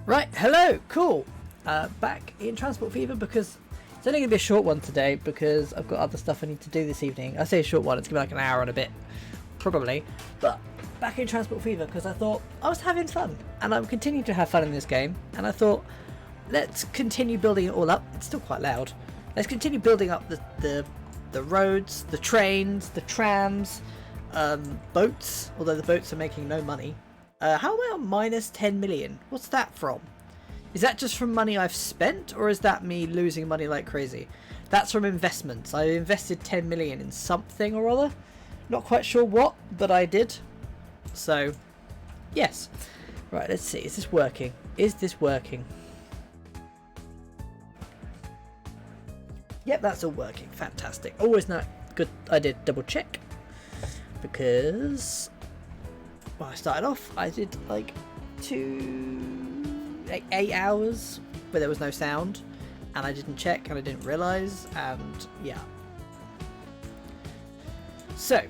Right, hello, cool. Back in Transport Fever because it's only going to be a short one today because I've got other stuff I need to do this evening. I say a short one, it's going to be like an hour and a bit, probably. But back in Transport Fever because I thought I was having fun and I'm continuing to have fun in this game. And I thought, let's continue building it all up. It's still quite loud. Let's continue building up the roads, the trains, the trams, boats, although the boats are making no money. How am I on minus 10 million? What's that from? Is that just from money I've spent, or is that me losing money like crazy? That's from investments. I invested 10 million in something or other. Not quite sure what, but I did. So, yes. Right, let's see. Is this working? Is this working? Yep, that's all working. Fantastic. Always not good. I did double check because when I started off, I did like 8 hours where there was no sound, and I didn't check and I didn't realise, and yeah. So,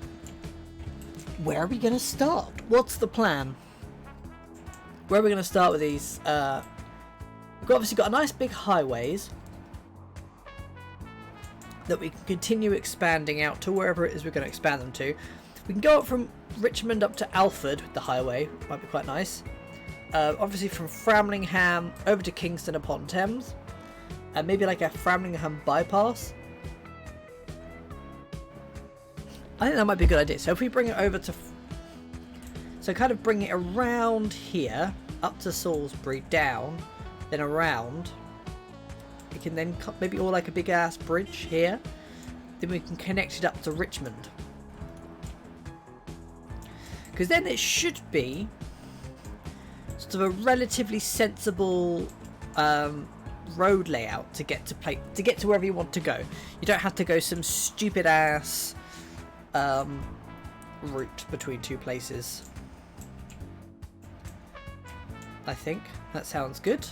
where are we going to start? What's the plan? Where are we going to start with these? We've obviously got a nice big highways that we can continue expanding out to wherever it is we're going to expand them to. We can go up from Richmond up to Alford with the highway, might be quite nice. Obviously from Framlingham over to Kingston upon Thames, and maybe like a Framlingham bypass. I think that might be a good idea. So if we bring it over to, so kind of bring it around here up to Salisbury, down, then around. We can then maybe all like a big ass bridge here. Then we can connect it up to Richmond. Because then it should be sort of a relatively sensible road layout to get to wherever you want to go. You don't have to go some stupid ass route between two places. I think that sounds good.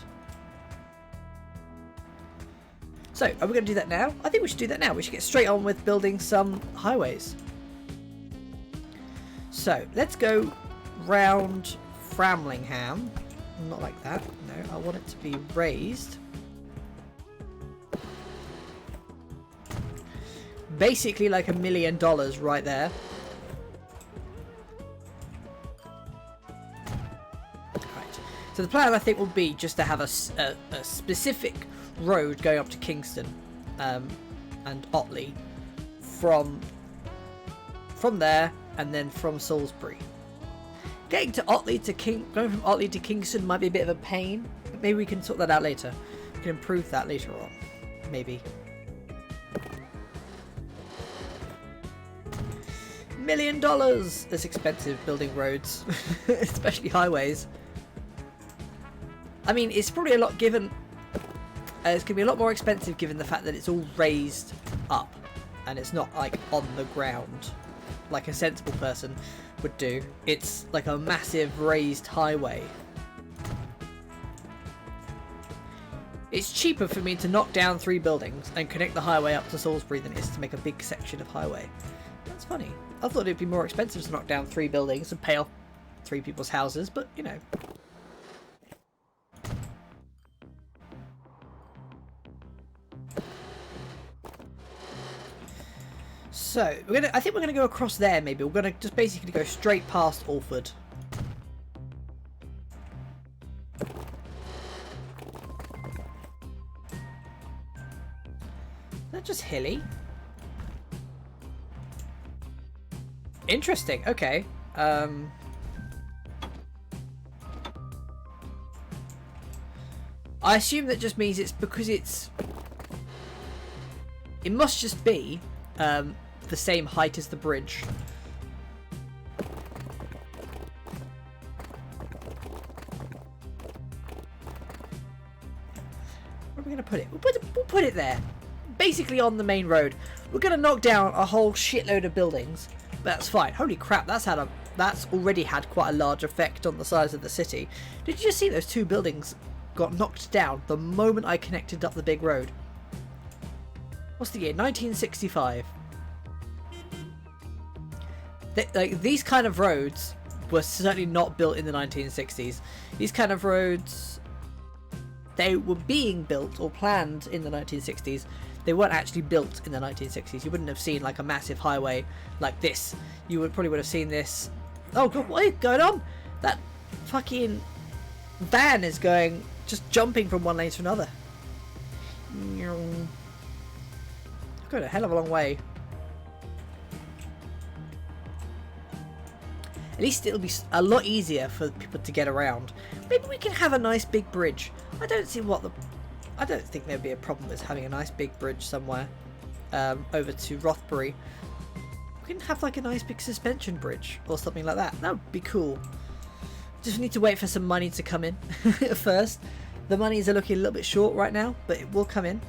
So, are we going to do that now? I think we should do that now. We should get straight on with building some highways. So, let's go round Framlingham. Not like that. No, I want it to be raised. Basically like $1 million right there. Right. So the plan I think will be just to have a specific road going up to Kingston and Otley from there, and then from Salisbury. Getting to Otley to going from Otley to Kingston might be a bit of a pain, but maybe we can sort that out later. We can improve that later on, maybe. $1 million! That's expensive building roads, especially highways. I mean, it's probably a lot given. It's going to be a lot more expensive given the fact that it's all raised up and it's not like on the ground like a sensible person would do. It's like a massive raised highway. It's cheaper for me to knock down 3 buildings and connect the highway up to Salisbury than it is to make a big section of highway. That's funny. I thought it'd be more expensive to knock down 3 buildings and pay off 3 people's houses, but you know. So, I think we're going to go across there maybe. We're going to just basically go straight past Alford. Is that just hilly? Interesting, okay. I assume that just means it's because it's... It must just be... the same height as the bridge. Where are we going to put it? We'll put it there. Basically on the main road. We're going to knock down a whole shitload of buildings. But that's fine. Holy crap, that's already had quite a large effect on the size of the city. Did you just see those 2 buildings got knocked down the moment I connected up the big road? What's the year? 1965. Like these kind of roads were certainly not built in the 1960s. These kind of roads they were being built or planned in the 1960s. They weren't actually built in the 1960s. You wouldn't have seen like a massive highway like this. You probably would have seen this. Oh god, what is going on? That fucking van is just jumping from one lane to another. Going a hell of a long way. At least it'll be a lot easier for people to get around. Maybe we can have a nice big bridge. I don't think there'd be a problem with having a nice big bridge somewhere over to Rothbury. We can have like a nice big suspension bridge or something like that. That would be cool. Just need to wait for some money to come in first. The monies are looking a little bit short right now, but it will come in.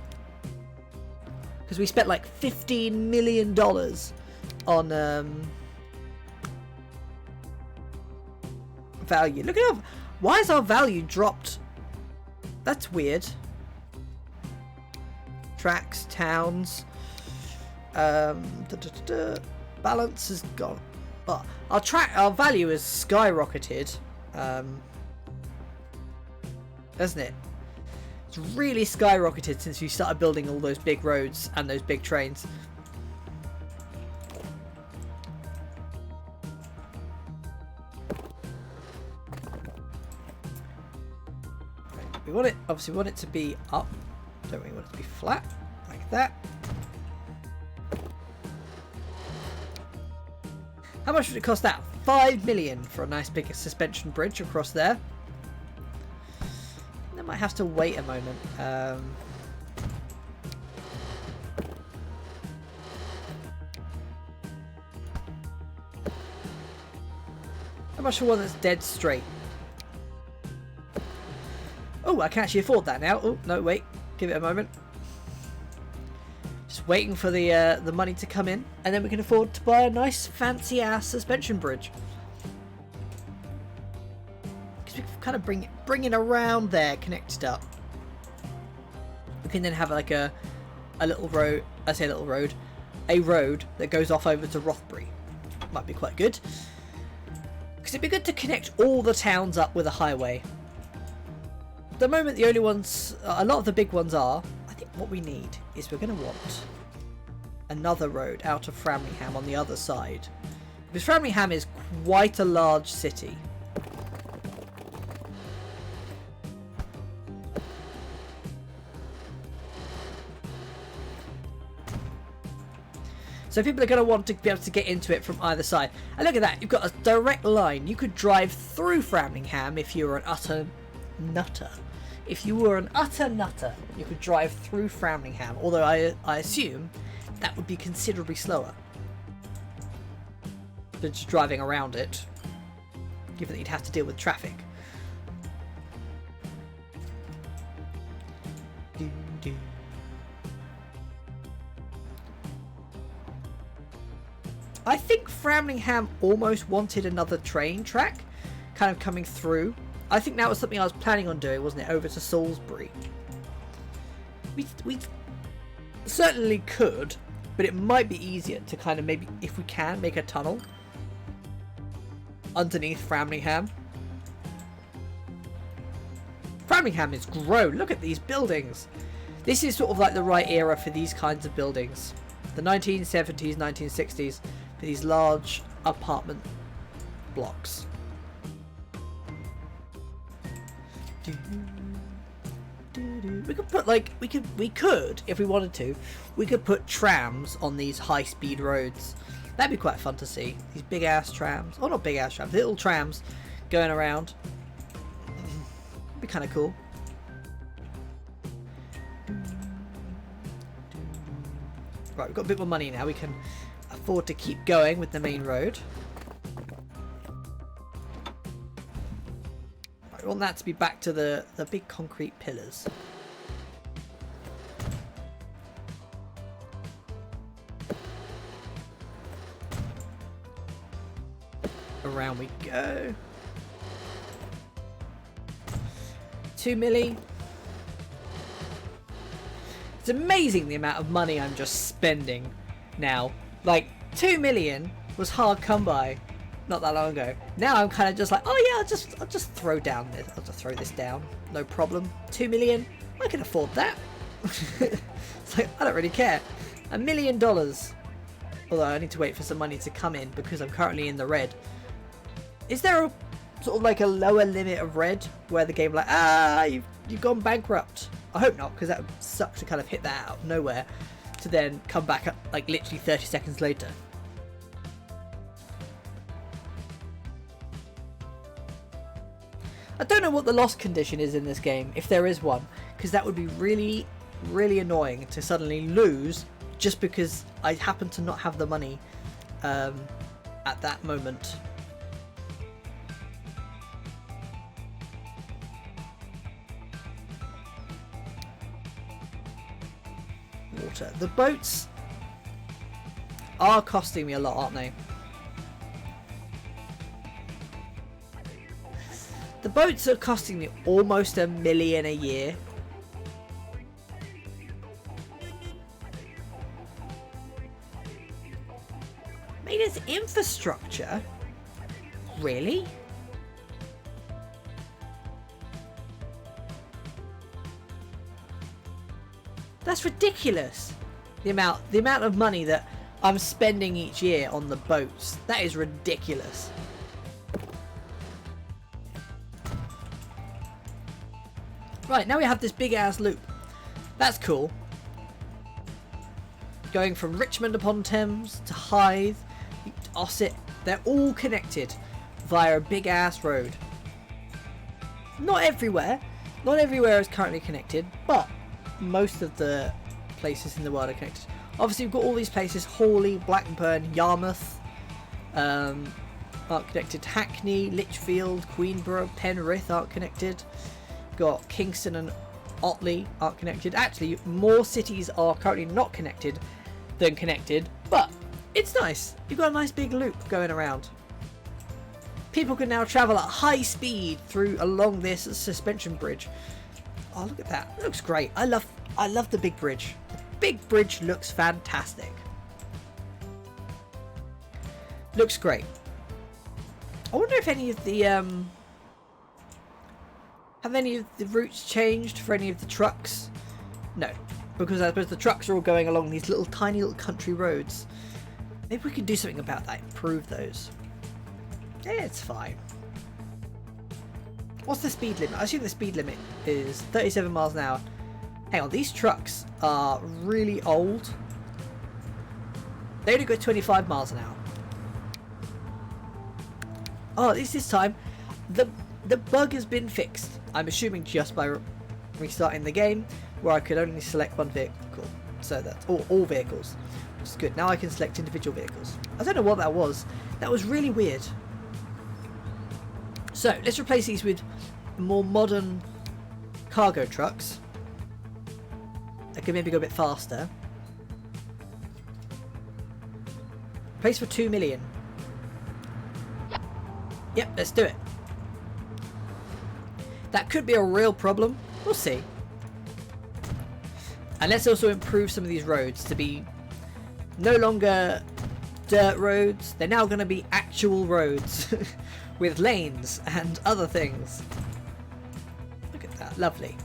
Because we spent like $15 million on value. Look at why is our value dropped? That's weird. Tracks, towns, balance has gone. But our value has skyrocketed, hasn't it? It's really skyrocketed since we started building all those big roads and those big trains. We want it, obviously we want it to be up, don't we? Want it to be flat, like that. How much would it cost that? 5 million for a nice big suspension bridge across there. I might have to wait a moment. How much for one that's dead straight? Oh, I can actually afford that now. Oh, no, wait. Give it a moment. Just waiting for the money to come in. And then we can afford to buy a nice fancy-ass suspension bridge. Because we can kind of bring it around there, connected up. We can then have like a little road. I say a little road. A road that goes off over to Rothbury. Might be quite good. Because it'd be good to connect all the towns up with a highway. At the moment, the only ones, a lot of the big ones are, I think what we need is we're going to want another road out of Framlingham on the other side. Because Framlingham is quite a large city. So people are going to want to be able to get into it from either side. And look at that, you've got a direct line. You could drive through Framlingham if you were an utter nutter. If you were an utter nutter, you could drive through Framlingham, although I assume that would be considerably slower than just driving around it, given that you'd have to deal with traffic. I think Framlingham almost wanted another train track kind of coming through. I think that was something I was planning on doing, wasn't it? Over to Salisbury. We certainly could, but it might be easier to kind of maybe, if we can, make a tunnel underneath Framlingham. Framlingham is grown. Look at these buildings. This is sort of like the right era for these kinds of buildings. The 1970s, 1960s, for these large apartment blocks. We could put like we could if we wanted to, we could put trams on these high-speed roads. That'd be quite fun to see. These big-ass trams, or not big-ass trams, little trams going around. Be kind of cool. Right, we've got a bit more money now. We can afford to keep going with the main road. I want that to be back to the big concrete pillars. Around we go. 2 milli. It's amazing the amount of money I'm just spending now. Like, 2 million was hard come by not that long ago. Now I'm kind of just like, oh yeah, I'll just throw down this. I'll just throw this down. No problem. 2 million. I can afford that. It's like, I don't really care. $1 million. Although I need to wait for some money to come in because I'm currently in the red. Is there a sort of like a lower limit of red where the game like, you've gone bankrupt? I hope not, because that would suck to kind of hit that out of nowhere to then come back up like literally 30 seconds later. I don't know what the loss condition is in this game, if there is one, because that would be really, really annoying to suddenly lose just because I happen to not have the money at that moment. Water. The boats are costing me a lot, aren't they? The boats are costing me almost $1 million a year. Maintenance infrastructure? Really? That's ridiculous. The amount of money that I'm spending each year on the boats. That is ridiculous. Right, now we have this big ass loop. That's cool. Going from Richmond upon Thames to Hythe, to Ossett, they're all connected via a big ass road. Not everywhere. Not everywhere is currently connected, but most of the places in the world are connected. Obviously, we've got all these places: Hawley, Blackburn, Yarmouth, aren't connected. Hackney, Lichfield, Queenborough, Penrith aren't connected. Got Kingston and Otley aren't connected. Actually, more cities are currently not connected than connected, but it's nice. You've got a nice big loop going around. People can now travel at high speed along this suspension bridge. Oh, look at that. It looks great. I love the big bridge. The big bridge looks fantastic. Looks great. I wonder if any of the have any of the routes changed for any of the trucks? No, because I suppose the trucks are all going along these tiny little country roads. Maybe we could do something about that, improve those. Yeah, it's fine. What's the speed limit? I assume the speed limit is 37 miles an hour. Hang on, these trucks are really old. They only go 25 miles an hour. Oh, at least this time, the bug has been fixed. I'm assuming just by restarting the game, where I could only select one vehicle. So that's all vehicles, which is good. Now I can select individual vehicles. I don't know what that was. That was really weird. So let's replace these with more modern cargo trucks that can maybe go a bit faster. Replace for 2 million. Yep, let's do it. That could be a real problem. We'll see. And let's also improve some of these roads to be no longer dirt roads. They're now going to be actual roads with lanes and other things. Look at that. Lovely.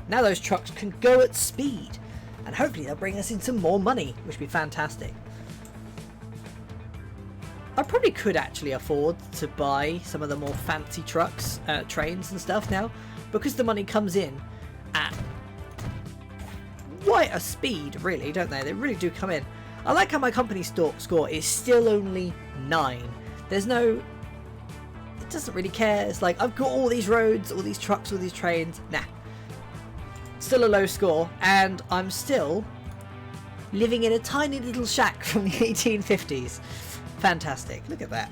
Now those trucks can go at speed. And hopefully they'll bring us in some more money, which would be fantastic. I probably could actually afford to buy some of the more fancy trucks, trains and stuff now, because the money comes in at quite a speed, really, don't they? They really do come in. I like how my company score is still only 9. There's no... It doesn't really care. It's like, I've got all these roads, all these trucks, all these trains. Nah. Still a low score, and I'm still living in a tiny little shack from the 1850s. Fantastic. Look at that.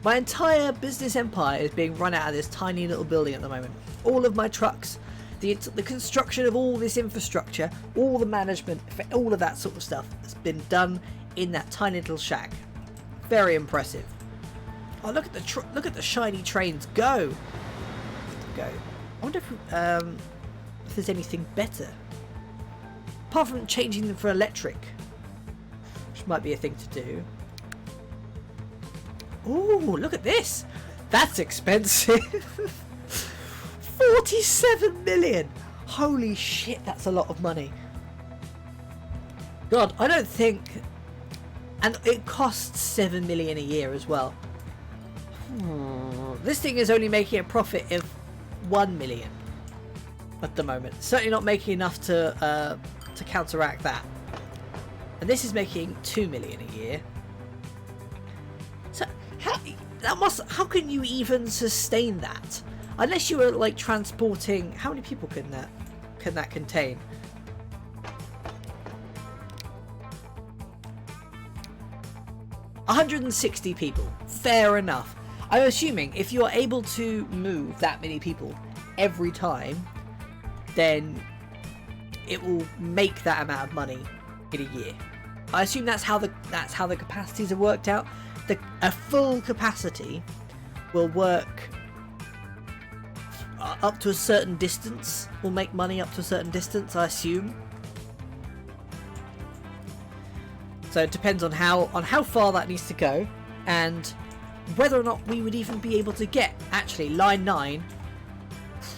My entire business empire is being run out of this tiny little building at the moment. All of my trucks, the construction of all this infrastructure, all the management, all of that sort of stuff has been done in that tiny little shack. Very impressive. Oh, look at the shiny trains go. Go. I wonder if there's anything better. Apart from changing them for electric, which might be a thing to do. Ooh, look at this. That's expensive. 47 million. Holy shit, that's a lot of money. God, I don't think... And it costs 7 million a year as well. This thing is only making a profit of 1 million at the moment. Certainly not making enough to counteract that. And this is making 2 million a year. So how can you even sustain that? Unless you were like transporting, how many people can that contain? $160 people. Fair enough. I'm assuming if you are able to move that many people every time, then it will make that amount of money in a year. I assume that's how the capacities are worked out. A full capacity will work up to a certain distance. Will make money up to a certain distance, I assume. So it depends on how far that needs to go, and whether or not we would even be able to get. Actually, Line 9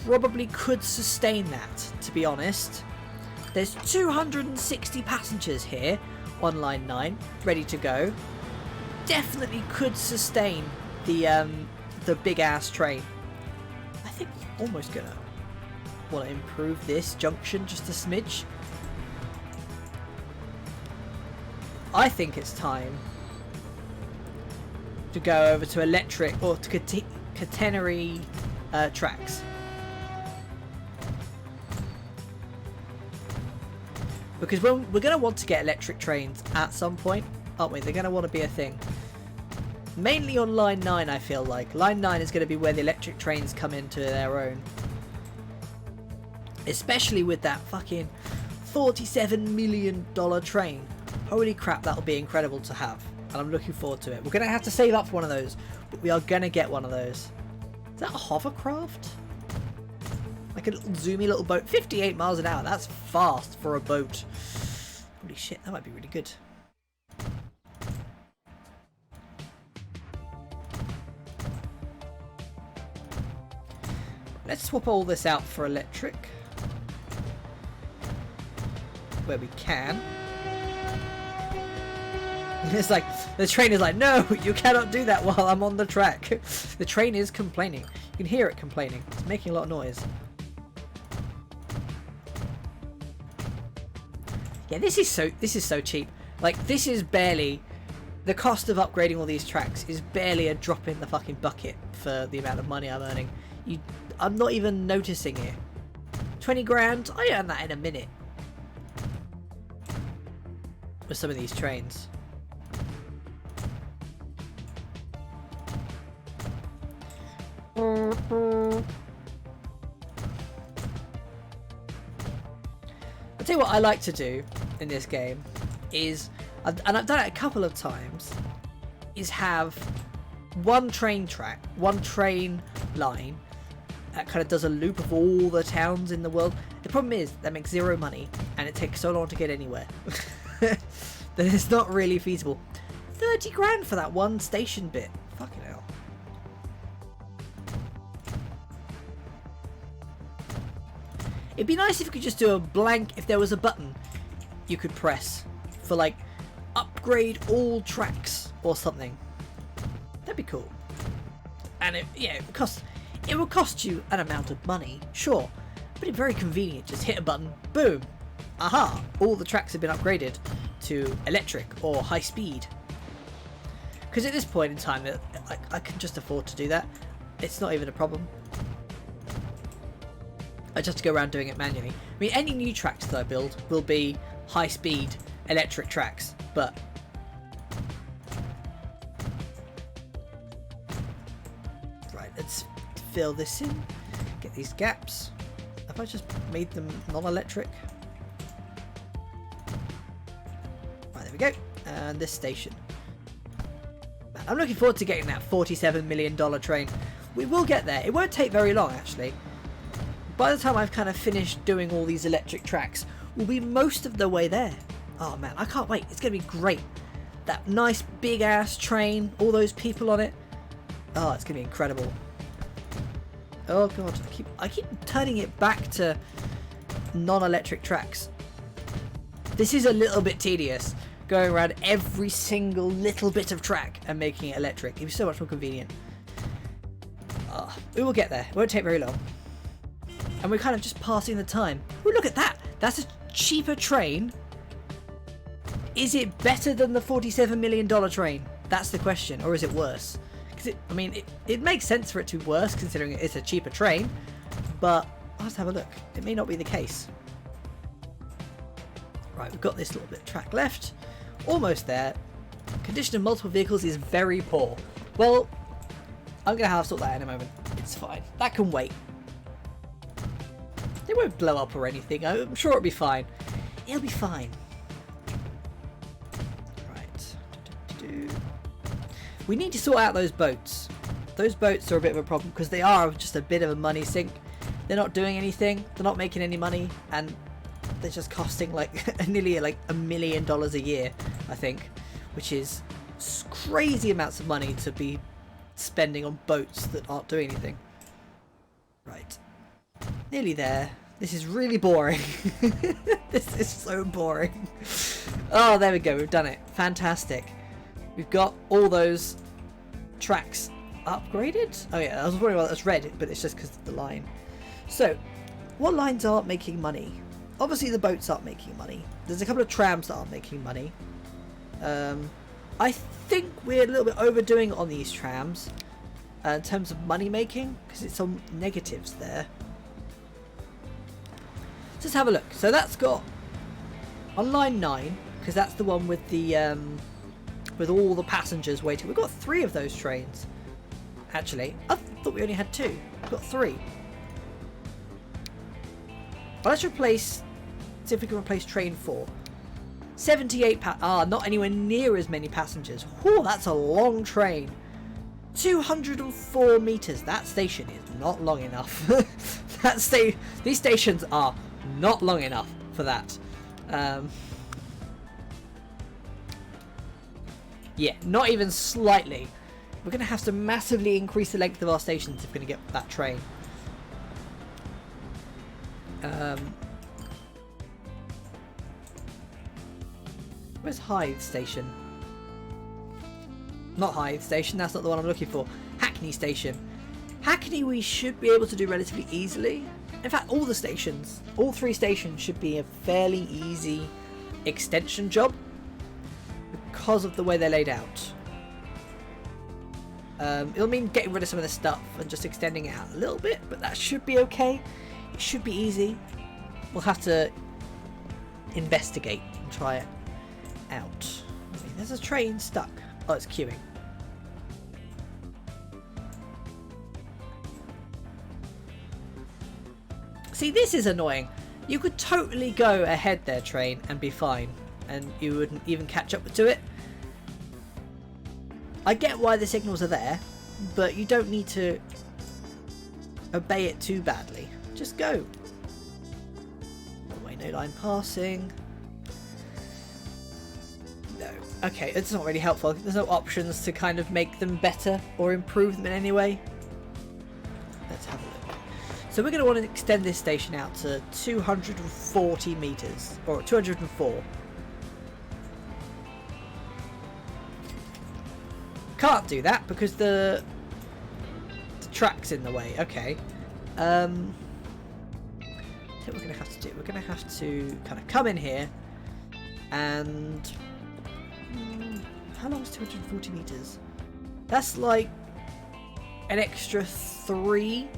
probably could sustain that, to be honest. There's 260 passengers here on Line 9, ready to go. Definitely could sustain the big ass train. I think we're almost gonna want to improve this junction just a smidge. I think it's time to go over to electric or to catenary tracks. Because we're going to want to get electric trains at some point, aren't we? They're going to want to be a thing. Mainly on Line 9, I feel like. Line 9 is going to be where the electric trains come into their own. Especially with that fucking $47 million train. Holy crap, that'll be incredible to have. And I'm looking forward to it. We're going to have to save up for one of those. But we are going to get one of those. Is that a hovercraft? Like a little zoomy little boat. 58 miles an hour. That's fast for a boat. Holy shit, that might be really good. Let's swap all this out for electric. Where we can. It's like, the train is like, no, you cannot do that while I'm on the track. The train is complaining. You can hear it complaining. It's making a lot of noise. Yeah, this is so cheap. Like, this is barely... The cost of upgrading all these tracks is barely a drop in the fucking bucket for the amount of money I'm earning. I'm not even noticing it. 20 grand? I earn that in a minute. With some of these trains. I'll tell you what I like to do in this game is, and I've done it a couple of times, is have one train track, one train line that kind of does a loop of all the towns in the world. The problem is that makes zero money and it takes so long to get anywhere that it's not really feasible. 30 grand for that one station bit. Fucking hell. It'd be nice if you could just do a blank, if there was a button you could press for like upgrade all tracks or something. That'd be cool. And it would cost you an amount of money, sure, but it's very convenient. Just hit a button, boom, aha, all the tracks have been upgraded to electric or high speed. Because at this point in time, I can just afford to do that. It's not even a problem. I just have to go around doing it manually. I mean, any new tracks that I build will be high-speed electric tracks, but... Right, let's fill this in. Get these gaps. Have I just made them non-electric? Right, there we go. And this station. Man, I'm looking forward to getting that $47 million train. We will get there. It won't take very long, actually. By the time I've kind of finished doing all these electric tracks, we'll be most of the way there. Oh man, I can't wait. It's going to be great. that nice big ass train, all those people on it. Oh, it's gonna be incredible. Oh god, I keep turning it back to non-electric tracks. This is a little bit tedious, going around every single little bit of track and making it electric. It'd be so much more convenient. Oh, we will get there. It won't take very long. And we're kind of just passing the time. Oh, look at that! That's a cheaper train. Is it better than the $47 million train? That's the question. Or is it worse? Because it makes sense for it to be worse considering it's a cheaper train. But let's have a look. It may not be the case. Right, we've got this little bit of track left. Almost there. Condition of multiple vehicles is very poor. Well, I'm going to have to sort that out in a moment. It's fine. That can wait. They won't blow up or anything. I'm sure it'll be fine. It'll be fine. Right. We need to sort out those boats. Those boats are a bit of a problem because they are just a bit of a money sink. They're not doing anything. They're not making any money. And they're just costing like nearly like $1 million a year, I think. Which is crazy amounts of money to be spending on boats that aren't doing anything. Right. Nearly there. This is really boring. This is so boring. Oh, there we go. We've done it. Fantastic. We've got all those tracks upgraded. Oh yeah, I was wondering why that's red, but it's just because of the line. So, what lines aren't making money? Obviously the boats aren't making money. There's a couple of trams that aren't making money. I think we're a little bit overdoing it on these trams in terms of money making because it's on negatives there. Let's have a look. So that's got on line 9 because that's the one with the with all the passengers waiting. We've got 3 of those trains. Actually, I thought we only had 2. We've got 3. Well, let's replace. See if we can replace train 4. 78 not anywhere near as many passengers. Whew, that's a long train. 204 meters. That station is not long enough. These stations are not long enough for that. Yeah, not even slightly. We're going to have to massively increase the length of our stations if we're going to get that train. Where's Hythe Station? Not Hythe Station, that's not the one I'm looking for. Hackney Station. Hackney we should be able to do relatively easily. In fact, all the stations, all 3 stations should be a fairly easy extension job because of the way they're laid out. It'll mean getting rid of some of the stuff and just extending it out a little bit, but that should be okay. It should be easy. We'll have to investigate and try it out. There's a train stuck. Oh, it's queuing. See, this is annoying. You could totally go ahead there, train, and be fine, and you wouldn't even catch up to it. I get why the signals are there, but you don't need to obey it too badly. Just go. One-way no line passing. No. Okay, it's not really helpful. There's no options to kind of make them better or improve them in any way. Let's have a look. So we're going to want to extend this station out to 240 meters, or 204. Can't do that because the track's in the way. Okay. What we're going to have to do, we're going to have to kind of come in here and how long is 240 meters? That's like an extra 3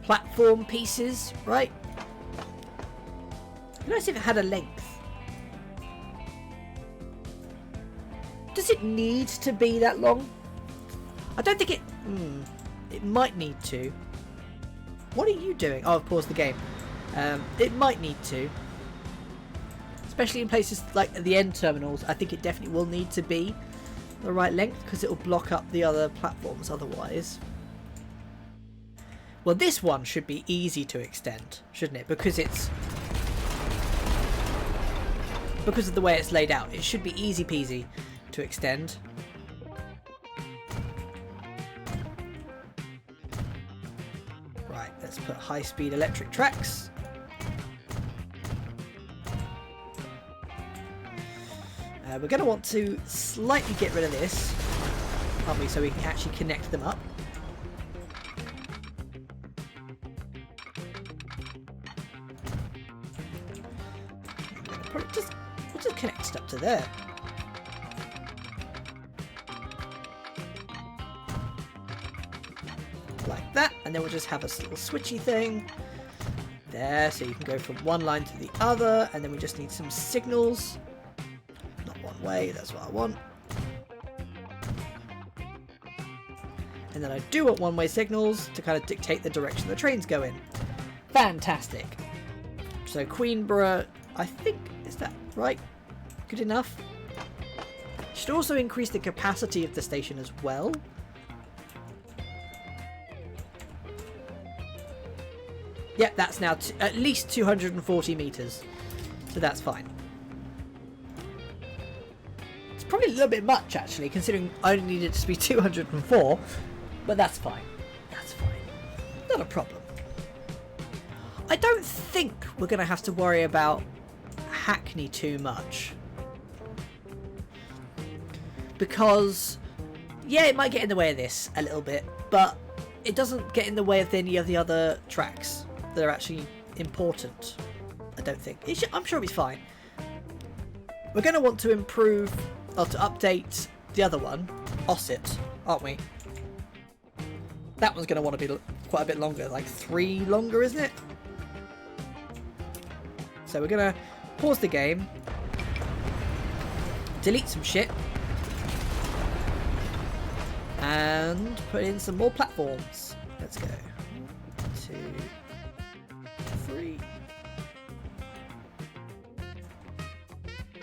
platform pieces, right? Notice if it had a length. Does it need to be that long? I don't think it... it might need to. What are you doing? Oh, I've paused the game. It might need to. Especially in places like the end terminals, I think it definitely will need to be the right length because it will block up the other platforms otherwise. Well, this one should be easy to extend, shouldn't it? Because of the way it's laid out. It should be easy peasy. to extend. Right, let's put high-speed electric tracks. We're going to want to slightly get rid of this, aren't we, so we can actually connect them up. We'll just connect it up to there. Like that, and then we'll just have a little switchy thing there, so you can go from one line to the other, and then we just need some signals. Not one way, that's what I want. And then I do want one-way signals to kind of dictate the direction the trains go in. Fantastic. So Queenborough, I think, is that right? Good enough. Should also increase the capacity of the station as well. Yep, that's now at least 240 meters, so that's fine. It's probably a little bit much, actually, considering I only needed it to be 204, but that's fine. That's fine. Not a problem. I don't think we're going to have to worry about Hackney too much. Because, yeah, it might get in the way of this a little bit, but it doesn't get in the way of any of the other tracks that are actually important. I don't think. I'm sure it'll be fine. We're going to want to improve, or to update the other one, Ossett, aren't we? That one's going to want to be quite a bit longer, like 3 longer, isn't it? So we're going to pause the game, delete some shit, and put in some more platforms. Let's go. 2, 3.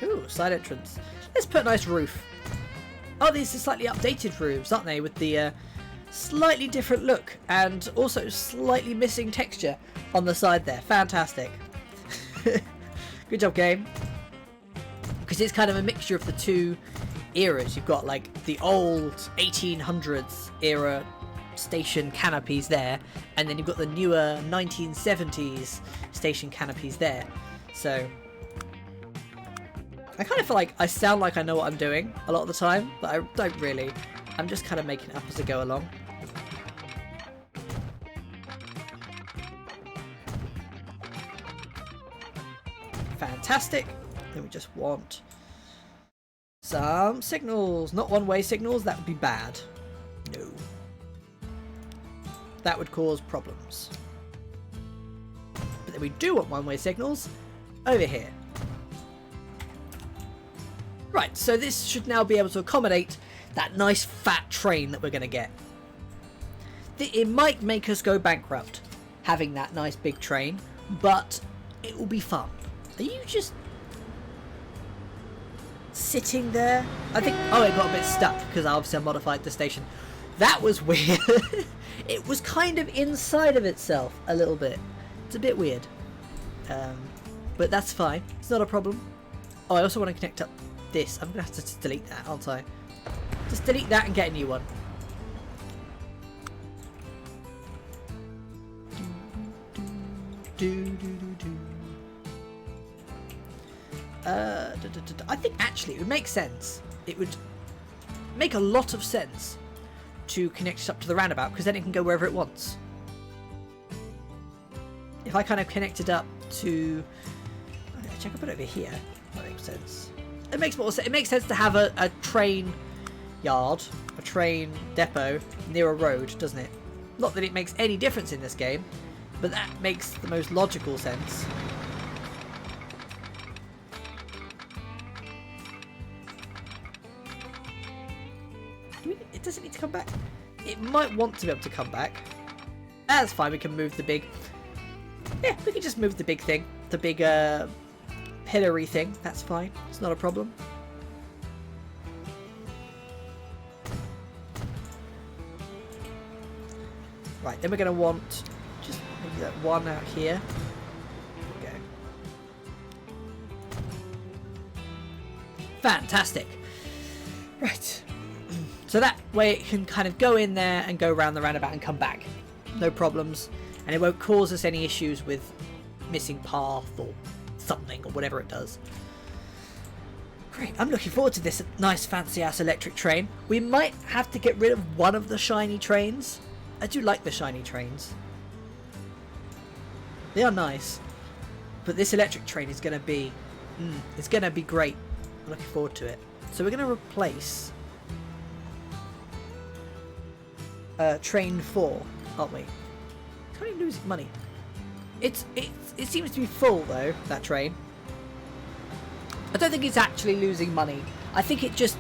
Ooh, side entrance. Let's put a nice roof. Oh, these are slightly updated roofs, aren't they? With the slightly different look and also slightly missing texture on the side there. Fantastic. Good job, game. Because it's kind of a mixture of the two eras. You've got like the old 1800s era station canopies there, and then you've got the newer 1970s station canopies there. So I kind of feel like I sound like I know what I'm doing a lot of the time, but I don't really. I'm just kind of making it up as I go along. Fantastic. Then we just want some signals. Not one-way signals, that would be bad. No. That would cause problems. But then we do want one-way signals over here. Right, so this should now be able to accommodate that nice fat train that we're going to get. It might make us go bankrupt, having that nice big train, but it will be fun. Are you just sitting there? I think... Oh, it got a bit stuck because obviously I modified the station. That was weird. It was kind of inside of itself a little bit. It's a bit weird. But that's fine. It's not a problem. Oh, I also want to connect up this. I'm going to have to just delete that, aren't I? Just delete that and get a new one. I think actually it would make sense. It would make a lot of sense to connect it up to the roundabout, because then it can go wherever it wants. If I kind of connect it up to... Check, I put it over here. That makes sense. It makes more sense. It makes sense to have a train yard, a train depot near a road, doesn't it? Not that it makes any difference in this game, but that makes the most logical sense. It doesn't need to come back. It might want to be able to come back. That's fine, we can move the big... Yeah, we can just move the big thing. The big pillory thing. That's fine. It's not a problem. Right, then we're going to want just maybe that one out here. There we go. Fantastic. So that way it can kind of go in there and go around the roundabout and come back. No problems. And it won't cause us any issues with missing path or something or whatever it does. Great, I'm looking forward to this nice fancy ass electric train. We might have to get rid of one of the shiny trains. I do like the shiny trains. They are nice. But this electric train is going to be... it's going to be great. I'm looking forward to it. So we're going to replace... train 4, aren't we? It's kind of losing money. It seems to be full though, that train. I don't think it's actually losing money. I think it just,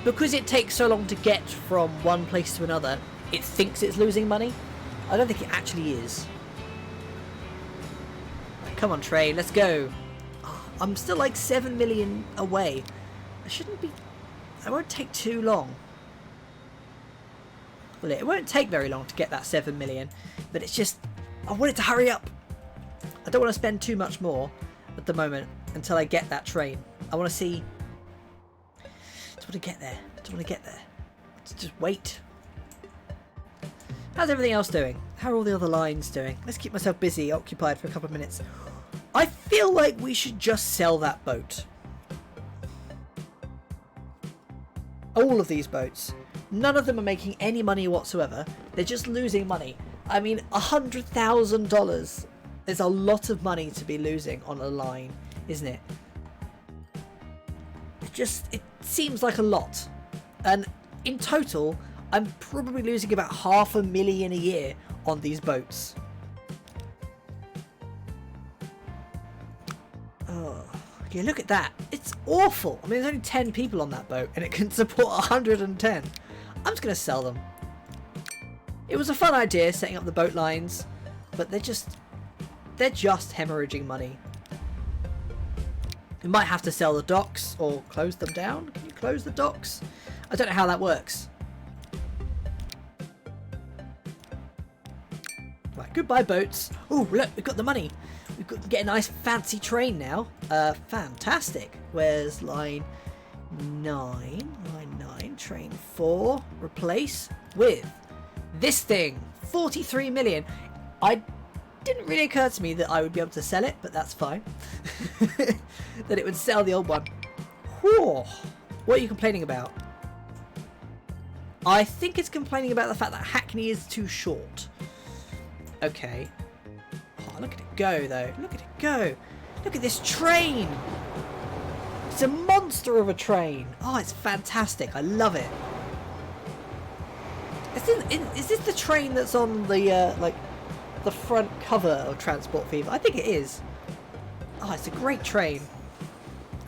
because it takes so long to get from one place to another, it thinks it's losing money. I don't think it actually is. Come on, train, let's go. Oh, I'm still like 7 million away. I shouldn't be... It won't take too long. Well, it won't take very long to get that 7 million, but it's just... I want it to hurry up. I don't want to spend too much more at the moment until I get that train. I want to see... I just want to get there. I just want to get there. Just wait. How's everything else doing? How are all the other lines doing? Let's keep myself busy, occupied for a couple of minutes. I feel like we should just sell that boat. All of these boats. None of them are making any money whatsoever. They're just losing money. I mean, $100,000 is a lot of money to be losing on a line, isn't it? It seems like a lot. And in total, I'm probably losing about $500,000 a year on these boats. Oh, yeah, look at that. It's awful. I mean, there's only 10 people on that boat and it can support 110. I'm just going to sell them. It was a fun idea setting up the boat lines, but they're just hemorrhaging money. We might have to sell the docks or close them down. Can you close the docks? I don't know how that works. Right, goodbye boats. Oh, look, we've got the money. We've got to get a nice fancy train now. Fantastic. Where's line 9? Line 9, train 4. Replace with this thing. 43 million. I didn't really occur to me that I would be able to sell it, but that's fine. That it would sell the old one. Whew. What are you complaining about? I think it's complaining about the fact that Hackney is too short. Okay. Oh, look at it go, though. Look at it go. Look at this train. It's a monster of a train. Oh, it's fantastic. I love it. Is this the train that's on the, like, the front cover of Transport Fever? I think it is. Oh, it's a great train.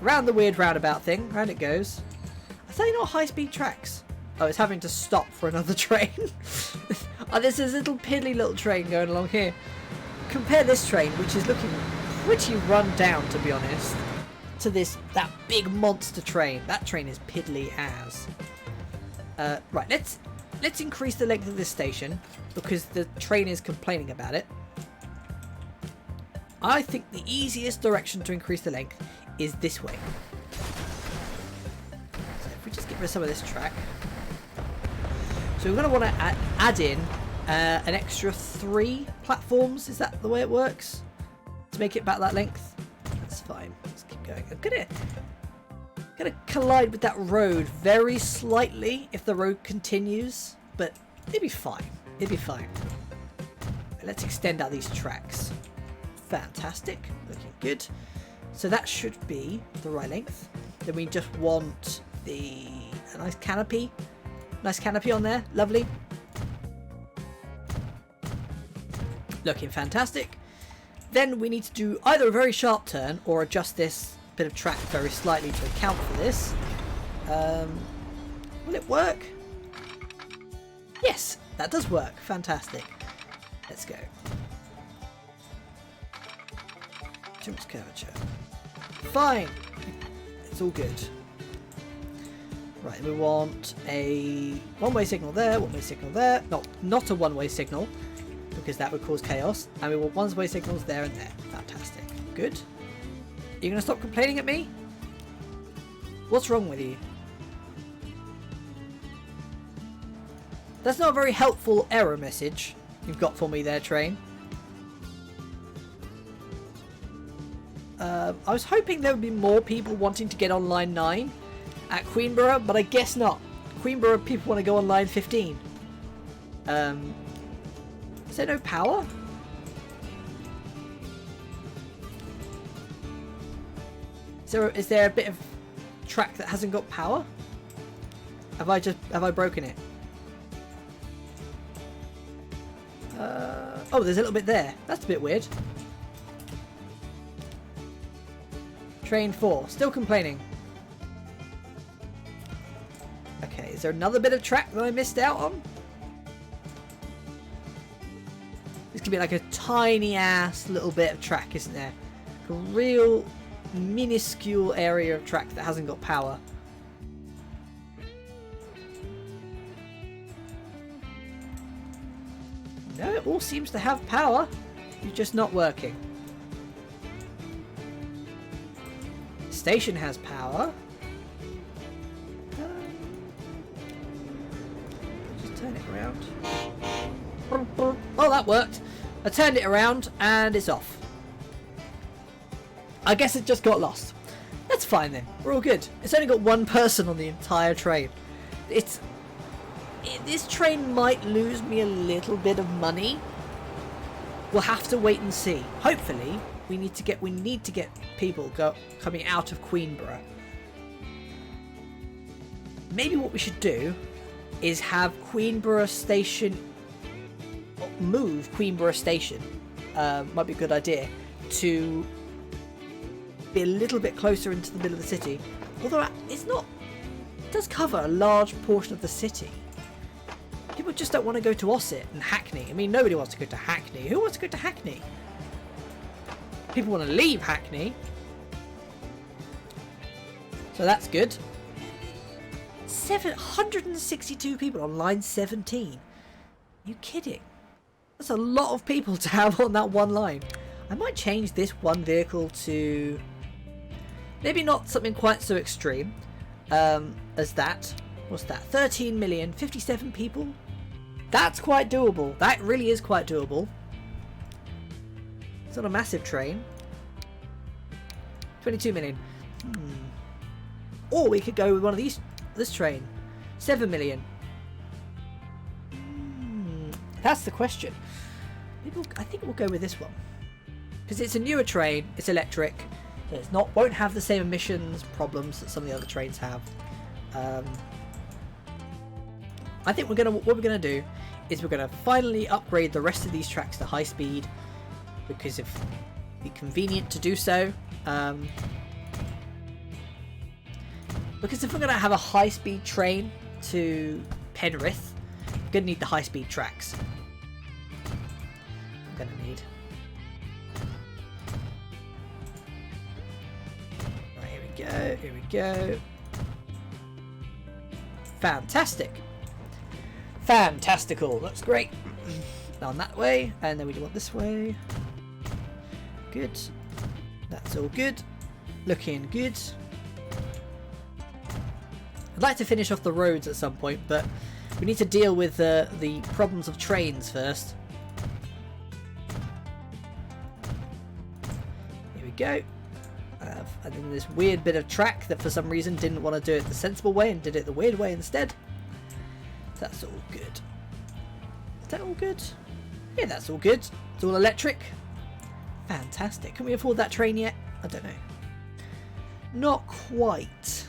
Round the weird roundabout thing. Round it goes. Are they not high-speed tracks? Oh, it's having to stop for another train. Oh, there's this little piddly little train going along here. Compare this train, which is looking pretty run down, to be honest, to that big monster train. That train is piddly as. Right, let's increase the length of this station because the train is complaining about it. I think the easiest direction to increase the length is this way. So if we just get rid of some of this track. So we're going to want to add in an extra 3 platforms. Is that the way it works? To make it about that length? That's fine. Let's keep going. I'm gonna collide with that road very slightly if the road continues, but it'll be fine. It'll be fine. Let's extend out these tracks. Fantastic. Looking good. So that should be the right length. Then we just want a nice canopy. Nice canopy on there. Lovely. Looking fantastic. Then we need to do either a very sharp turn or adjust this bit of track very slightly to account for this. Will it work? Yes, that does work. Fantastic. Let's go. Too much curvature. Fine. It's all good. Right, we want a one-way signal there, one-way signal there. No, not a one-way signal, because that would cause chaos. And we want one-way signals there and there. Fantastic. Good. You're going to stop complaining at me? What's wrong with you? That's not a very helpful error message you've got for me there, train. I was hoping there would be more people wanting to get on line 9 at Queenborough, but I guess not. Queenborough people want to go on line 15. Is there no power? Is there a bit of track that hasn't got power? Have I broken it? Oh, there's a little bit there. That's a bit weird. Train 4, still complaining. Okay, is there another bit of track that I missed out on? This could be like a tiny ass little bit of track, isn't there? A real minuscule area of track that hasn't got power. No, it all seems to have power. It's just not working. Station has power. Just turn it around. Oh, that worked. I turned it around and it's off. I guess it just got lost. That's fine then. We're all good. It's only got one person on the entire train. This train might lose me a little bit of money. We'll have to wait and see. Hopefully, we need to get people coming out of Queenborough. Maybe what we should do is have Queenborough Station move Queenborough Station. Might be a good idea to be a little bit closer into the middle of the city. Although it does cover a large portion of the city. People just don't want to go to Ossett and Hackney. I mean, nobody wants to go to Hackney. Who wants to go to Hackney? People want to leave Hackney. So that's good. 762 people on line 17. Are you kidding? That's a lot of people to have on that one line. I might change this one vehicle to maybe not something quite so extreme as that. What's that? 13 million, 57 people? That's quite doable. That really is quite doable. It's not a massive train. 22 million. Or we could go with one of this train. 7 million. That's the question. I think we'll go with this one. Because it's a newer train, it's electric, so it's won't have the same emissions problems that some of the other trains have. I think what we're gonna do is we're gonna finally upgrade the rest of these tracks to high speed because it'd be convenient to do so. Because if we're gonna have a high speed train to Penrith, we're gonna need the high speed tracks. I'm gonna need. Right, here we go. Fantastic. Fantastical. Looks great. Down that way, and then we want this way. Good. That's all good. Looking good. I'd like to finish off the roads at some point, but we need to deal with the problems of trains first. Here we go. And then this weird bit of track that for some reason didn't want to do it the sensible way and did it the weird way instead. That's all good. Is that all good? Yeah, that's all good. It's all electric. Fantastic. Can we afford that train yet? I don't know. Not quite.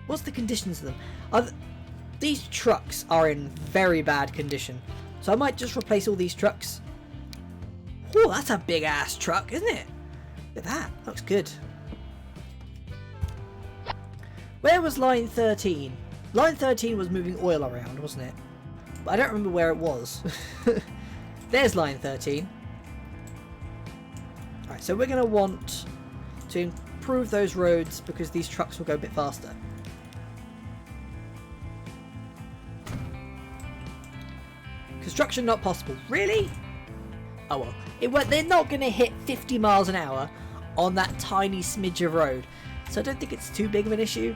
What's the conditions of them? These trucks are in very bad condition. So I might just replace all these trucks. Oh, that's a big ass truck, isn't it? Look at that. Looks good. Where was line 13? Line 13 was moving oil around, wasn't it? But I don't remember where it was. There's line 13. Alright, so we're going to want to improve those roads because these trucks will go a bit faster. Construction not possible. Really? Oh well. They're not going to hit 50 miles an hour on that tiny smidge of road. So I don't think it's too big of an issue.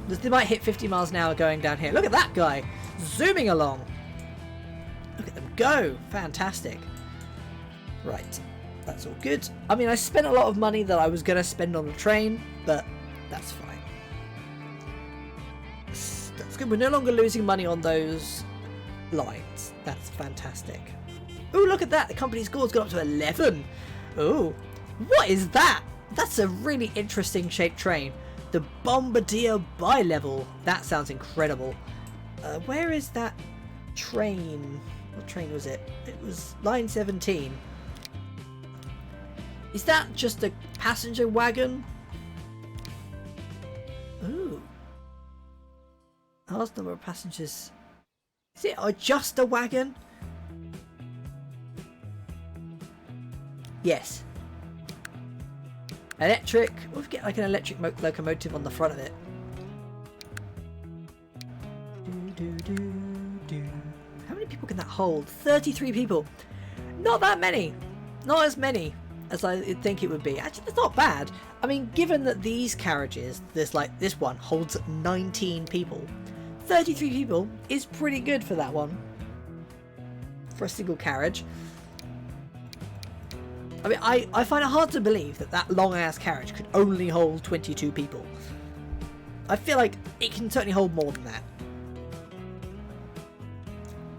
They might hit 50 miles an hour going down here. Look at that guy zooming along. go. Fantastic. Right. That's all good. I mean, I spent a lot of money that I was going to spend on the train, but that's fine. That's good. We're no longer losing money on those lines. That's fantastic. Oh, look at that. The company score's gone up to 11. Oh, what is that? That's a really interesting shaped train. The Bombardier Bi-Level. That sounds incredible. Where is that train? What train was it? It was line 17. Is that just a passenger wagon? Ooh. Large number of passengers. Is it just a wagon? Yes. Electric. We'll get like an electric locomotive on the front of it. How many people can that hold? 33 people. Not that many. Not as many as I think it would be. Actually, that's not bad. I mean, given that these carriages, this one holds 19 people, 33 people is pretty good for that one. For a single carriage. I mean, I find it hard to believe that that long-ass carriage could only hold 22 people. I feel like it can certainly hold more than that.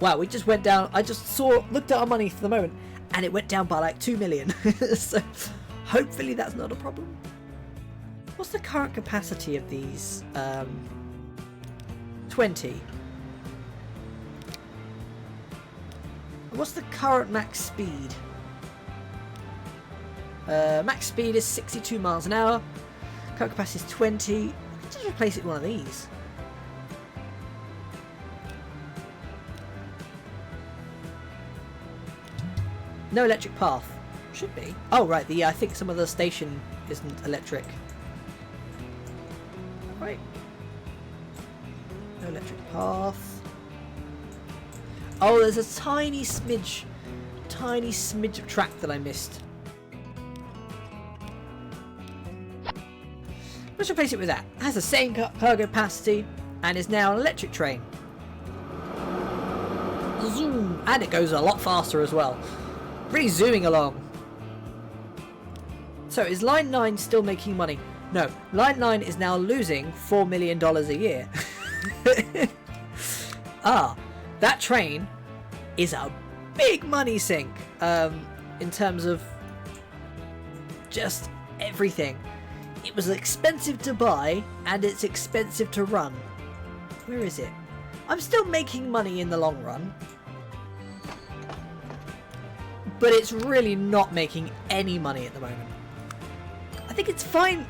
Wow, we just went down. I just looked at our money for the moment, and it went down by like 2 million. So hopefully that's not a problem. What's the current capacity of these? 20. What's the current max speed? Max speed is 62 miles an hour. Current capacity is 20. Let's just replace it with one of these. No electric path. Should be. Oh, right. I think some of the station isn't electric. Right. No electric path. Oh, there's a tiny smidge of track that I missed. Let's replace it with that. It has the same cargo capacity and is now an electric train. Zoom! And it goes a lot faster as well. Really zooming along. So is Line 9 still making money? No. Line 9 is now losing $4 million a year. That train is a big money sink in terms of just everything. It was expensive to buy and it's expensive to run. Where is it? I'm still making money in the long run. But it's really not making any money at the moment. I think it's fine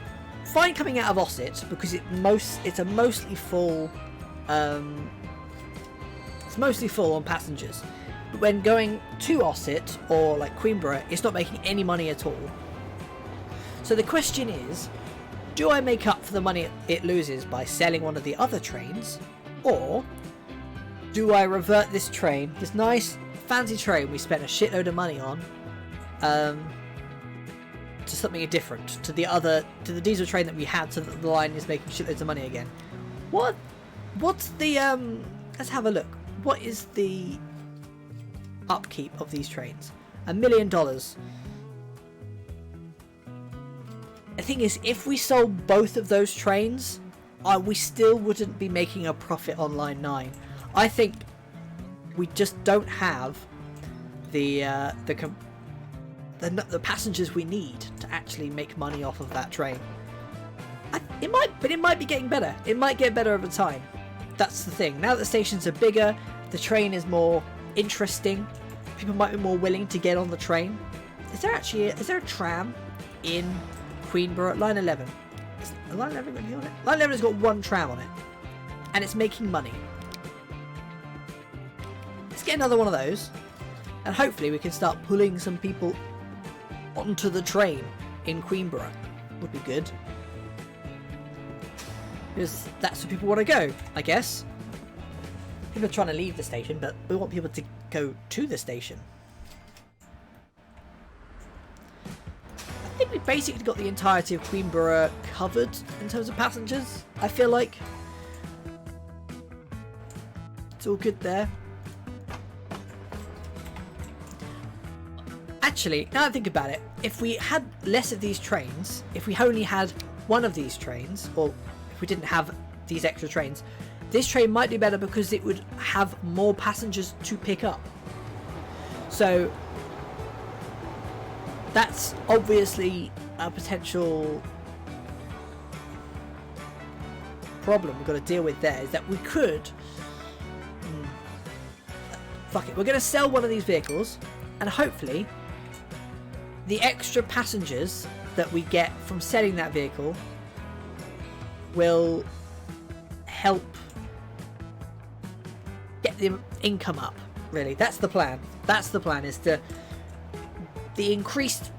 coming out of Ossett because it's a mostly full it's mostly full on passengers. But when going to Ossett or like Queenborough, it's not making any money at all. So the question is, do I make up for the money it loses by selling one of the other trains, or do I revert this train, this nice fancy train we spent a shitload of money on, to something different, to the diesel train that we had, so that the line is making shitloads of money again? What's the let's have a look. What is the upkeep of these trains? $1 million. The thing is, if we sold both of those trains, we still wouldn't be making a profit on Line 9. I think we just don't have the passengers we need to actually make money off of that train. It might be getting better. It might get better over time. That's the thing. Now that the stations are bigger, the train is more interesting. People might be more willing to get on the train. Is there a tram in Queenborough? Line 11. Is Line 11 going to be on it? Line 11 has got one tram on it, and it's making money. Let's get another one of those, and hopefully we can start pulling some people onto the train in Queenborough. Would be good, because that's where people want to go, I guess. People are trying to leave the station, but we want people to go to the station. I think we basically got the entirety of Queenborough covered in terms of passengers. I feel like it's all good there. Actually, now I think about it, if we had less of these trains, if we only had one of these trains, or if we didn't have these extra trains, this train might do better because it would have more passengers to pick up. So that's obviously a potential problem we've got to deal with there, is that we could... Fuck it, we're going to sell one of these vehicles, and hopefully the extra passengers that we get from selling that vehicle will help get the income up, really. That's the plan. That's the plan, is to... The increased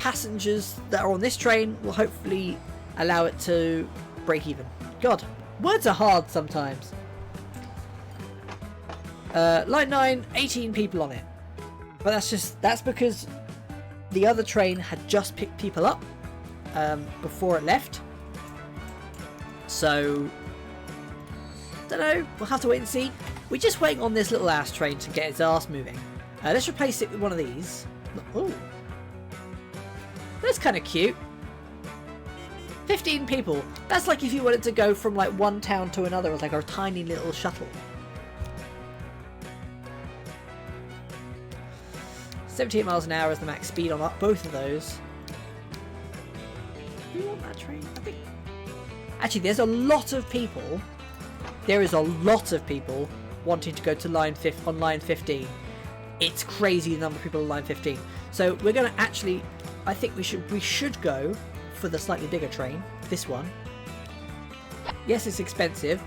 passengers that are on this train will hopefully allow it to break even. God, words are hard sometimes. Line 9, 18 people on it. But that's because the other train had just picked people up before it left. So, don't know, we'll have to wait and see. We're just waiting on this little ass train to get its ass moving. Let's replace it with one of these. Oh, that's kind of cute. 15 people. That's like if you wanted to go from like one town to another with like a tiny little shuttle. 78 miles an hour is the max speed on both of those. Do you want that train? I think... Actually, there's a lot of people. There is a lot of people wanting to go to line 15. It's crazy the number of people on line 15. So we're going to actually... I think we should go for the slightly bigger train. This one. Yes, it's expensive.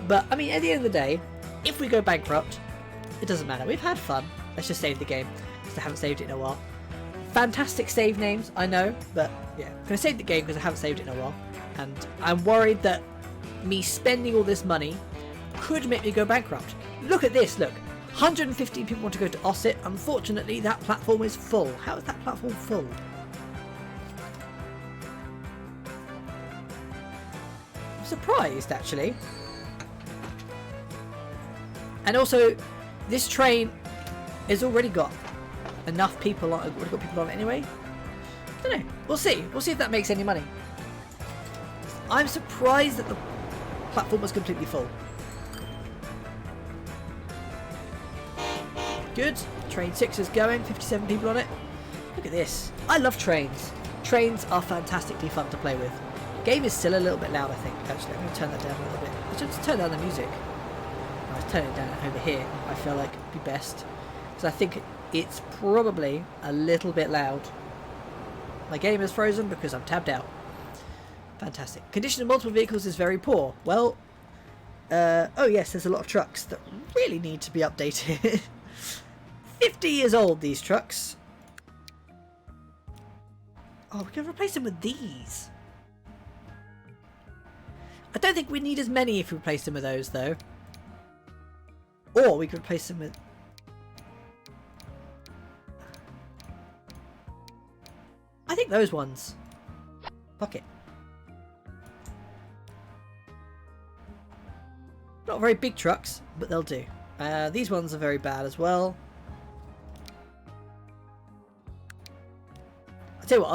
But, I mean, at the end of the day, if we go bankrupt, it doesn't matter. We've had fun. Let's just save the game. Because I haven't saved it in a while. Fantastic save names, I know. But, yeah. I'm going to save the game because I haven't saved it in a while. And I'm worried that me spending all this money could make me go bankrupt. Look at this, look. 115 people want to go to Ossett. Unfortunately, that platform is full. How is that platform full? I'm surprised, actually. And also, this train has already got enough people on. Already got people on it anyway. I don't know. We'll see. We'll see if that makes any money. I'm surprised that the platform was completely full. Good. Train 6 is going. 57 people on it. Look at this. I love trains. Trains are fantastically fun to play with. Game is still a little bit loud, I think. Actually, I'm going to turn that down a little bit. I should just turn down the music. I'll turn it down over here. I feel like it'd be best. Because I think it's probably a little bit loud. My game is frozen because I'm tabbed out. Fantastic. Condition of multiple vehicles is very poor. Well, oh yes, there's a lot of trucks that really need to be updated. 50 years old, these trucks. Oh, we can replace them with these. I don't think we need as many if we replace them with those, though. Or we could replace them with... I think those ones. Fuck it. Not very big trucks, but they'll do. These ones are very bad as well. I'll tell you what,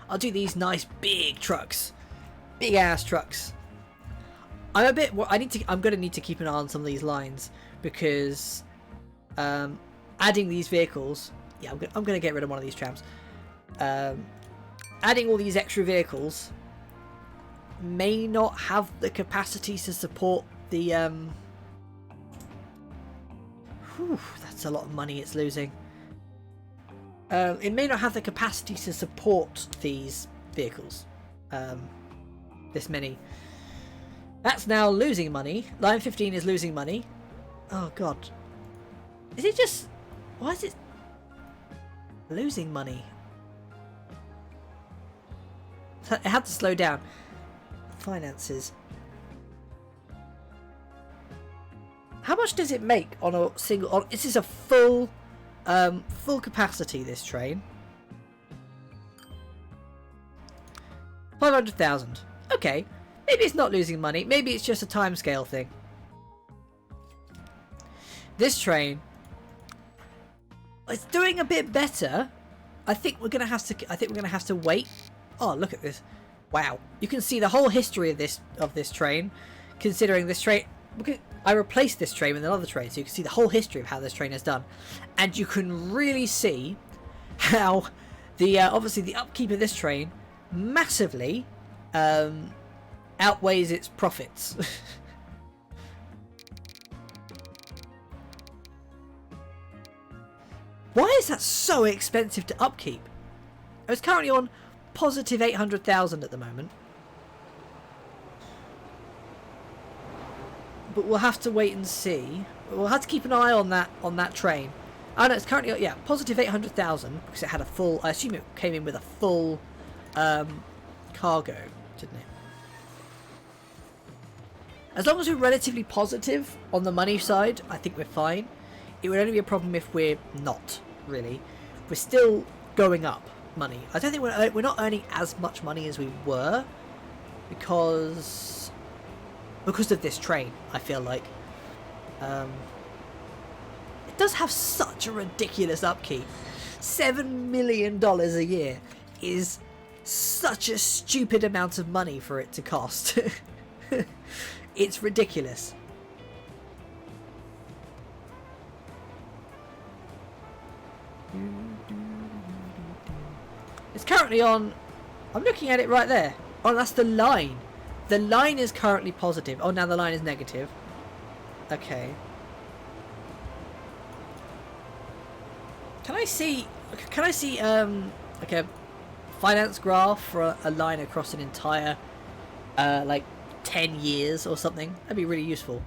I'll do these nice big trucks. Big ass trucks. I'm gonna need to keep an eye on some of these lines because adding these vehicles, yeah, I'm gonna get rid of one of these trams. Adding all these extra vehicles may not have the capacity to support the whew, that's a lot of money it's losing. It may not have the capacity to support these vehicles. This many. That's now losing money. Line 15 is losing money. Oh god. Is it just... Why is it losing money? It had to slow down. Finances. How much does it make on a single... This is a full capacity, this train. 500,000. Okay. Maybe it's not losing money. Maybe it's just a timescale thing. This train It's doing a bit better. I think we're gonna have to wait. Oh, look at this! Wow, you can see the whole history of this train. Considering this train, I replaced this train with another train, so you can see the whole history of how this train is done, and you can really see how the obviously the upkeep of this train massively outweighs its profits. Why is that so expensive to upkeep? It's currently on positive 800,000 at the moment. But we'll have to wait and see. We'll have to keep an eye on that train. Oh no, it's currently, yeah, positive 800,000 because it had a full, I assume it came in with a full cargo, didn't it? As long as we're relatively positive on the money side, I think we're fine. It would only be a problem if we're not, really. We're still going up money. I don't think we're not earning as much money as we were because of this train, I feel like. It does have such a ridiculous upkeep. $7 million a year is such a stupid amount of money for it to cost. It's ridiculous. It's currently on... I'm looking at it right there. Oh, that's the line. The line is currently positive. Oh, now the line is negative. Okay. Can I see like a finance graph for a line across an entire like 10 years or something? That'd be really useful.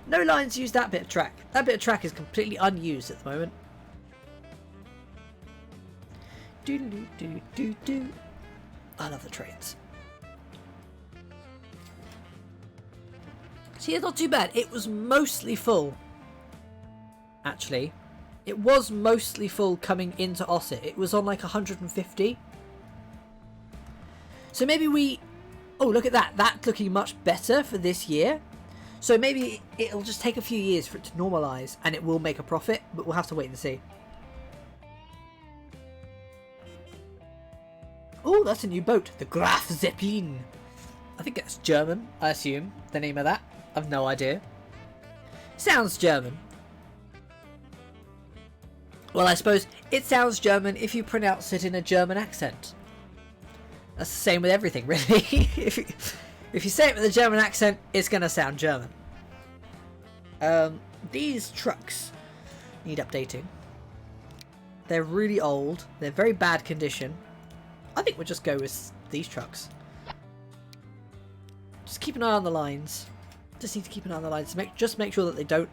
No lines use that bit of track. That bit of track is completely unused at the moment. I love the trains. See, it's not too bad. It was mostly full. Actually, it was mostly full coming into Ossett. It was on like 150. So maybe we... Oh, look at that. That's looking much better for this year. So maybe it'll just take a few years for it to normalise and it will make a profit, but we'll have to wait and see. Oh, that's a new boat. The Graf Zeppelin. I think it's German, I assume, the name of that. I've no idea. Sounds German. Well, I suppose it sounds German if you pronounce it in a German accent. That's the same with everything, really. If you say it with a German accent, it's going to sound German. These trucks need updating. They're really old. They're very bad condition. I think we'll just go with these trucks. Just keep an eye on the lines. Just need to keep an eye on the lines. Just make sure that they don't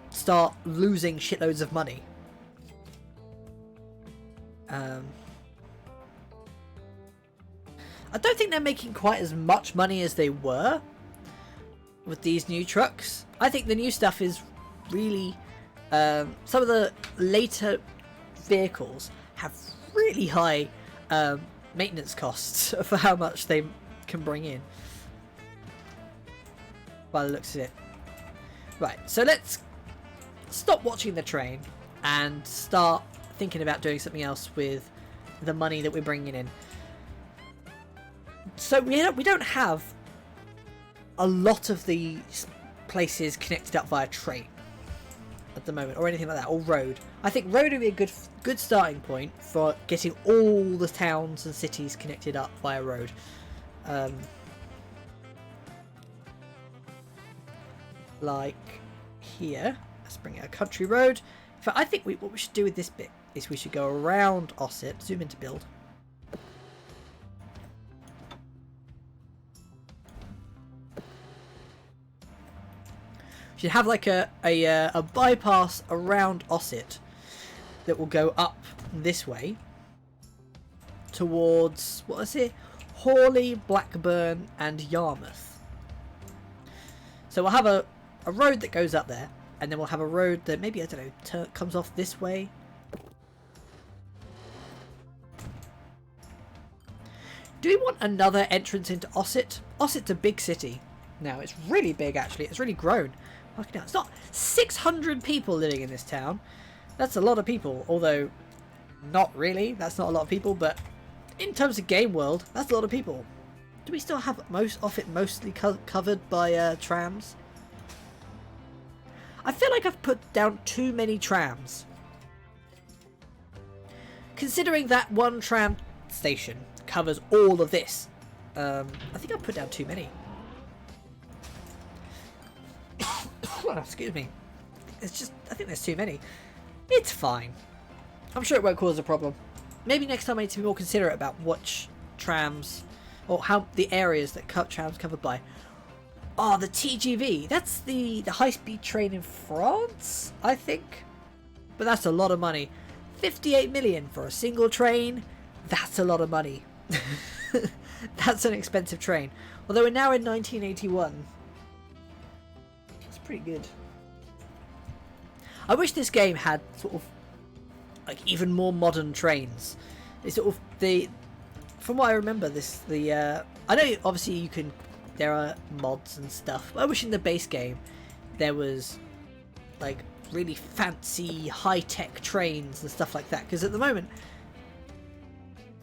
start losing shitloads of money. I don't think they're making quite as much money as they were with these new trucks. I think the new stuff is really... some of the later vehicles have really high maintenance costs for how much they can bring in. By the looks of it. Right, so let's stop watching the train and start thinking about doing something else with the money that we're bringing in. So we don't have a lot of these places connected up via train at the moment, or anything like that, or road. I think road would be a good starting point for getting all the towns and cities connected up via road. Like here, let's bring out a country road. In fact, I think what we should do with this bit is we should go around Ossett, zoom into build. Should have like a bypass around Ossett that will go up this way towards, what is it? Hawley, Blackburn and Yarmouth. So we'll have a road that goes up there, and then we'll have a road that maybe, I don't know, comes off this way. Do we want another entrance into Ossett? Ossett's a big city. now. It's really big, actually. It's really grown. Fucking hell. It's not 600 people living in this town. That's a lot of people, although not really. That's not a lot of people, but in terms of game world, that's a lot of people. Do we still have most of it mostly covered by trams? I feel like I've put down too many trams. Considering that one tram station covers all of this, I think I've put down too many. Excuse me. It's just, I think there's too many. It's fine. I'm sure it won't cause a problem. Maybe next time I need to be more considerate about which trams, or how the areas that trams covered by. Oh, the TGV. That's the high-speed train in France, I think. But that's a lot of money. 58 million for a single train. That's a lot of money. That's an expensive train. Although we're now in 1981. That's pretty good. I wish this game had sort of like even more modern trains. It's sort of from what I remember, I know obviously you can, there are mods and stuff, but I wish in the base game there was like really fancy high-tech trains and stuff like that, because at the moment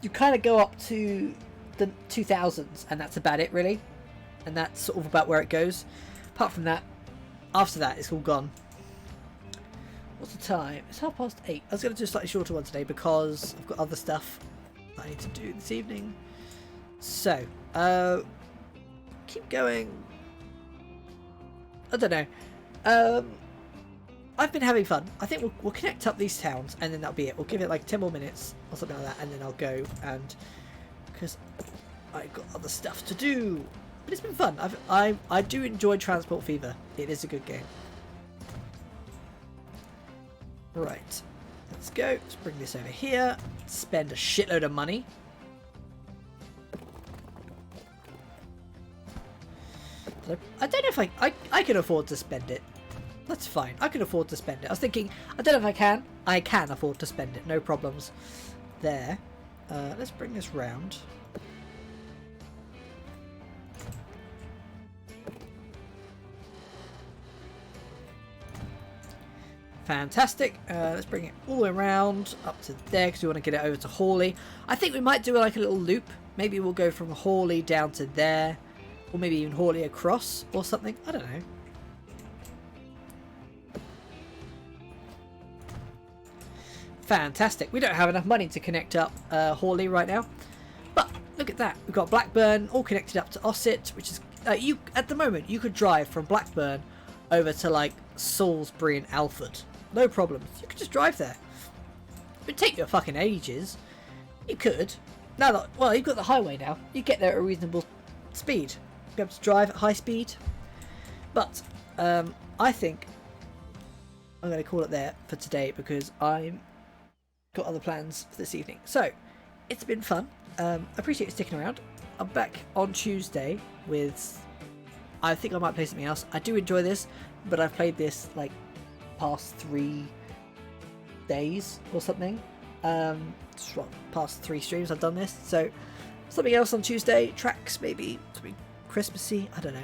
you kind of go up to the 2000s and that's about it really, and that's sort of about where it goes. Apart from that, after that it's all gone. What's the time? It's 8:30. I was going to do a slightly shorter one today because I've got other stuff I need to do this evening. So, keep going. I don't know. I've been having fun. I think we'll connect up these towns and then that'll be it. We'll give it like 10 more minutes or something like that, and then I'll go, and because I've got other stuff to do. But it's been fun. I do enjoy Transport Fever. It is a good game. Right, let's go. Let's bring this over here. Spend a shitload of money. I don't know if I can afford to spend it. That's fine. I can afford to spend it. I was thinking, I don't know if I can. I can afford to spend it. No problems there. Let's bring this round. Fantastic. Let's bring it all the way around up to there because we want to get it over to Hawley. I think we might do like a little loop. Maybe we'll go from Hawley down to there, or maybe even Hawley across or something. I don't know. Fantastic. We don't have enough money to connect up Hawley right now, but look at that. We've got Blackburn all connected up to Ossett, which is you at the moment you could drive from Blackburn over to like Salisbury and Alford. No problems. You could just drive there. It would take you fucking ages. You could. Now that, well, you've got the highway now. You get there at a reasonable speed. Be able to drive at high speed. But I think I'm going to call it there for today because I'm got other plans for this evening. So it's been fun. I appreciate you sticking around. I'm back on Tuesday with, I think I might play something else. I do enjoy this, but I've played this like past 3 days or something. Past 3 streams I've done this. So something else on Tuesday. Tracks maybe something Christmassy. I don't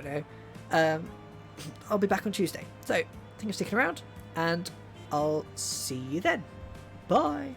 know. I'll be back on Tuesday. So thank you for sticking around, and I'll see you then. Bye.